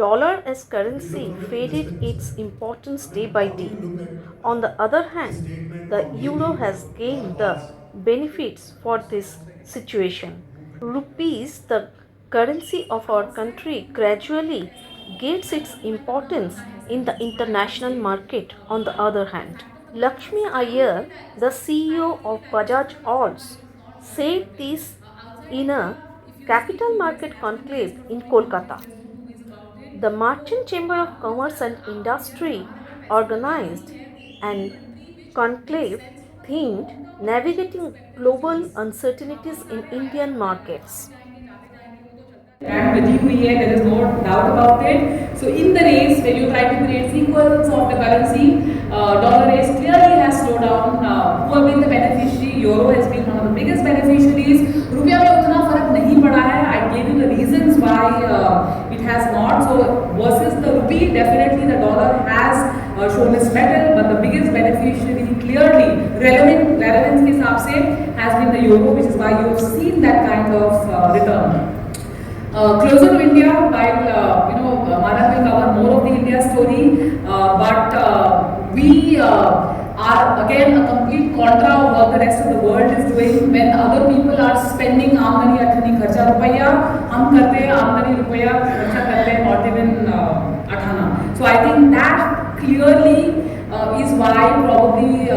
dollar as currency faded its importance day by day. On the other hand, the euro has gained the benefits for this situation. Rupees, the currency of our country, gradually gains its importance in the international market. On the other hand, Lakshmi Iyer, the CEO of Bajaj Alts, said this in a capital market conclave in Kolkata. The Merchant Chamber of Commerce and Industry organized an conclave themed Navigating Global Uncertainties in Indian Markets. And बची हुई है, there is no doubt about it. So in the race, when you try to create sequence of the currency, dollar race clearly has slowed down. Who have been the beneficiary? Euro has been one of the biggest beneficiaries. रुपया में उतना फर्क नहीं पड़ा है. I gave you the reasons why it has not. So versus the rupee, definitely the dollar has shown its mettle, but the biggest beneficiary clearly relevance के हिसाब से has been the euro, which is why you have seen that kind of return. Closer to India, while Madan will cover more of the India story, but we are again a complete contra of what the rest of the world is doing. When other people are spending आमदनी अठनी खर्चा रुपया, हम करते हैं आमदनी रुपया खर्चा करते हैं not even Athana. So I think that clearly is why probably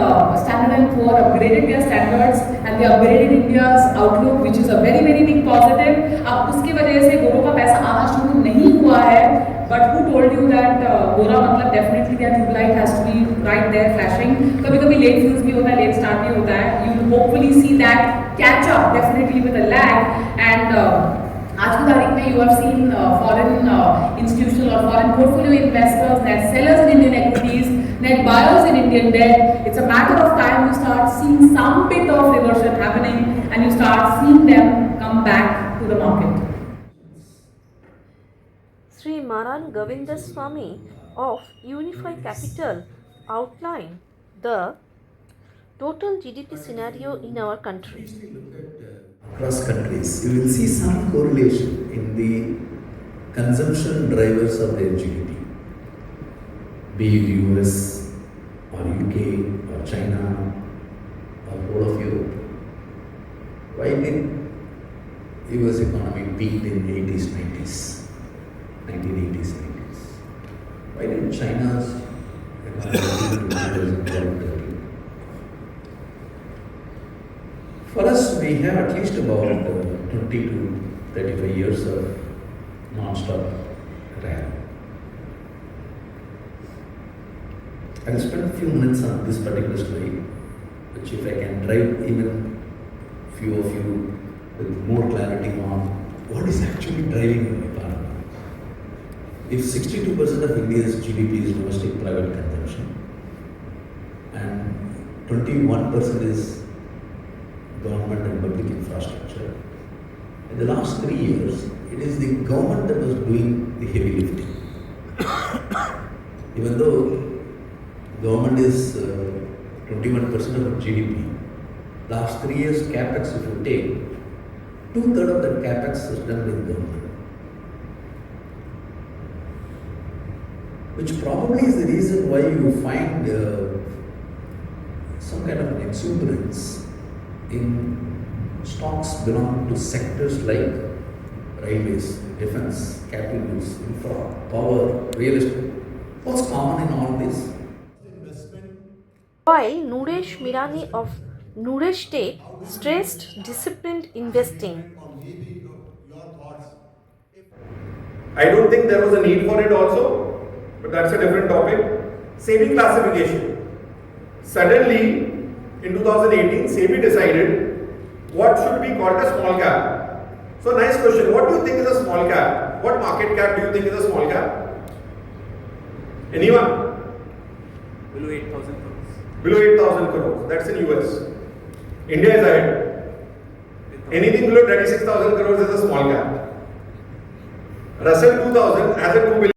Standard & Poor upgraded their standards and they upgraded India's outlook, which is a very very big positive. अब उसकी वजह से गोरों का पैसा आना शुरू नहीं हुआ है, but who told you that गोरा मतलब definitely their tube light has to be right there flashing. कभी कभी late fuse भी होता है, late start भी होता है. You will hopefully see that catch up definitely with a lag. And आज की तारीख में you have seen foreign institutional or foreign portfolio investors, net sellers in Indian equities, net buyers in Indian debt. It's a matter of time you start seeing some bit of reversion happening and you start seeing them come back to the market. Sri Maran Govindaswamy of Unify Capital outlined the total GDP scenario in our country. Across countries, you will see some correlation in the consumption drivers of their GDP, be it US or UK or China or whole of Europe. Why did US economy peaked in 80s, 90s, 1980s, 90s? Why did China's economy peak in 2012? For us, we have at least about 20 to 35 years of non-stop rally. I'll spend a few minutes on this particular slide, which if I can drive even few of you with more clarity on what is actually driving the economy. If 62% of India's GDP is domestic private consumption and 21% is government and public infrastructure. In the last 3 years, it is the government that was doing the heavy lifting. Even though government is 21% of GDP, last 3 years capex if you take, 2/3 of that capex is done with government. Which probably is the reason why you find some kind of an exuberance in stocks belong to sectors like railways, defense, capital goods, infra, power, real estate. What's common in all this? While Nuresh Mirani of Nuresh Tech stressed disciplined investing. I don't think there was a need for it also, but that's a different topic. SEBI classification. Suddenly, in 2018, SEBI decided what should be called a small cap. So nice question, what do you think is a small cap? What market cap do you think is a small cap? Anyone? Below 8,000 crores. Below 8,000 crores, that's in US. India is ahead. Anything below 36,000 crores is a small cap. Russell 2000 has a 2 billion